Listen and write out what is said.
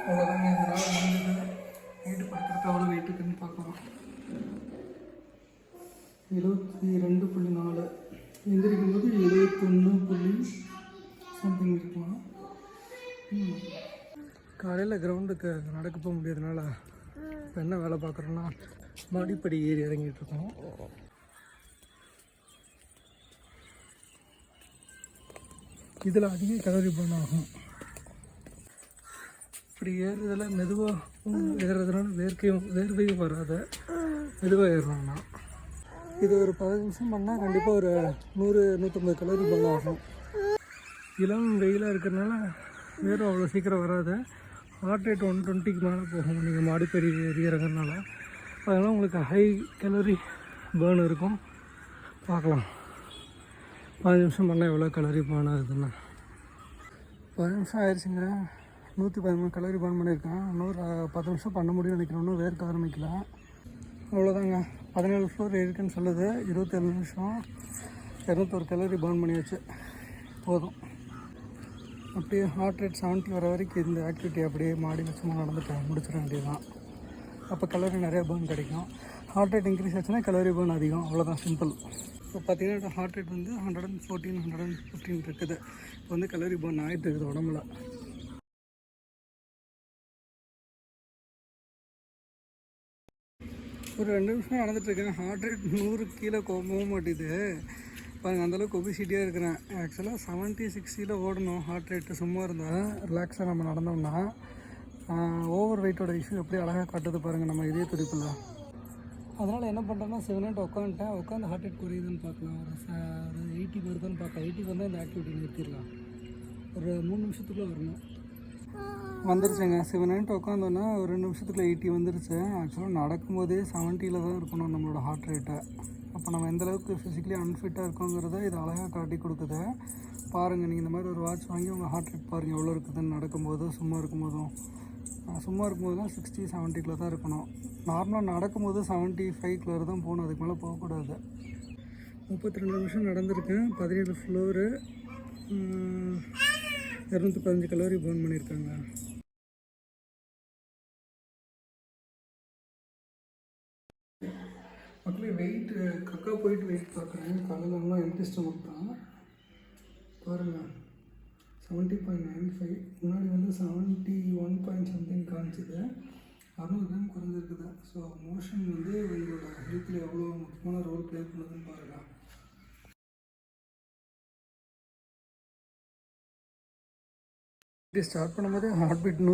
அவ்வளோதாங்க இதனால் முடிஞ்சது. நைட்டு படுக்கிறதுக்கு அவ்வளோ வெயிட் இருக்குன்னு பார்க்கலாம். 72.4, எந்திரிக்கும் போது 71 சம்திங் இருக்கலாம். காலையில் கிரவுண்டுக்கு நடக்க போக முடியாதனால இப்போ என்ன வேலை பார்க்குறோன்னா மாடிப்படி ஏறி இறங்கிட்டு இருக்கோம். இதில் அதிக கலோரி பர்ன் ஆகும். இப்படி ஏறுறதில் மெதுவாக ஏறுறதுனால வேர்வையும் வராத மெதுவாக ஏறணும்னா இது ஒரு 10 நிமிஷம் பண்ணால் கண்டிப்பாக ஒரு 100-150 கலோரி பர்ன் ஆகும். இளம் வெயிலாக இருக்கிறதுனால வேர்வை அவ்வளோ சீக்கிரம் வராது. ஹார்ட் ரேட் 120க்கு மேலே போகும் நீங்கள் மாடிப்படி ஏறி இறங்குறதுனால. அதனால் உங்களுக்கு ஹை கலோரி பேர்ன் இருக்கும். பார்க்கலாம் 5 நிமிஷம் பண்ணால் எவ்வளோ கலோரி பேர்ன் ஆகுதுன்னு. 10 நிமிஷம் ஆயிடுச்சுங்க. 113 கலோரி பேர்ன் பண்ணியிருக்கேன். இன்னொரு 10 நிமிஷம் பண்ண முடியும்னு நினைக்கிறேன். இன்னும் வேர்க்க ஆரம்பிக்கல. அவ்வளோதாங்க. 17 ஃப்ளோர் இருக்குன்னு சொல்லுது. 27 நிமிஷம் 201 கலோரி பேர்ன் பண்ணியாச்சு. போதும். அப்படியே ஹார்ட் ரேட் 70 வர வரைக்கும் இந்த ஆக்டிவிட்டி அப்படியே மாடி சும்மா நடந்துட்டு முடிச்சிட வேண்டியதுதான். அப்போ கலோரி நிறையா பேர்ன் கிடைக்கும். ஹார்ட் ரேட் இன்க்ரீஸ் ஆச்சுன்னா கலோரி பேர்ன் அதிகம். அவ்வளோதான், சிம்பிள். இப்போ பார்த்தீங்கன்னா ஹார்ட் ரேட் வந்து 114, 115 இருக்குது. இப்போ வந்து கலோரி பேர்ன் ஆகிட்டு இருக்குது உடம்புல. ஒரு 2 நிமிஷம் நடந்துட்டுருக்கேன். ஹார்ட் ரேட் 100 கீழே போக மாட்டேது. பாருங்கள், அந்தளவுக்கு ஒபிசிட்டியாக இருக்கிறேன். ஆக்சுவலாக 70-60 ஓடணும் ஹார்ட் ரேட்டு. சும்மா இருந்தால் ரிலாக்ஸாக நம்ம நடந்தோம்னா. ஓவர் வெயிட்டோட இஷ்யூ எப்படி அழகாக காட்டுது பாருங்கள் நம்ம இதே துடிப்பில். அதனால் என்ன பண்ணுறேன்னா 7 மினிட் உட்காந்து ஹார்ட் ரேட் குறையுதுன்னு பார்க்கலாம். ஒரு 80 வருதான்னு பார்க்கலாம். 80 வந்தால் இந்த ஆக்டிவிட்டி நிறுத்திடலாம். ஒரு 3 நிமிஷத்துக்குள்ளே வரணும். வந்துருச்சுங்க. 7 மினிட் உட்காந்தோன்னா ஒரு 2 நிமிஷத்துக்குள்ளே 80 வந்துருச்சு. ஆக்சுவலாக நடக்கும்போதே 70 தான் இருக்கணும் நம்மளோட ஹார்ட் ரேட்டை. அப்போ நம்ம எந்தளவுக்கு ஃபிசிக்கலி அன்ஃபிட்டாக இருக்கோங்கிறத இது அழகாக காட்டி கொடுக்குது. பாருங்கள், நீங்கள் இந்த மாதிரி ஒரு வாட்ச் வாங்கி உங்கள் ஹார்ட் ரேட் பாருங்கள் எவ்வளோ இருக்குதுன்னு. நடக்கும்போதும் சும்மா இருக்கும்போதும் தான் 60-70 தான் இருக்கணும். நார்மலாக நடக்கும்போது 75 தான் போகணும். அதுக்கு மேலே போகக்கூடாது. 32 நிமிஷம் நடந்திருக்கேன். 17 ஃப்ளோரு, 215 கலோரி பேர்ன் பண்ணியிருக்காங்க. மக்களே, வெயிட்டு கக்கா போயிட்டு வெயிட் பார்க்குறேன். காலையிலலாம் எம்டி ஸ்டமக் தான். பாருங்கள், 70.95. முன்னாடி வந்து 71 பாயிண்ட் சம்திங் காமிச்சிது. 600 கிராம் குறைஞ்சிருக்குது. ஸோ மோஷன் வந்து உங்களோட ஹெல்த்தில் எவ்வளோ முக்கியமான ரோல் ப்ளே பண்ணுதுன்னு பாருங்கள். ஸ்டார்ட் பண்ணும்போது ஹார்ட் பீட்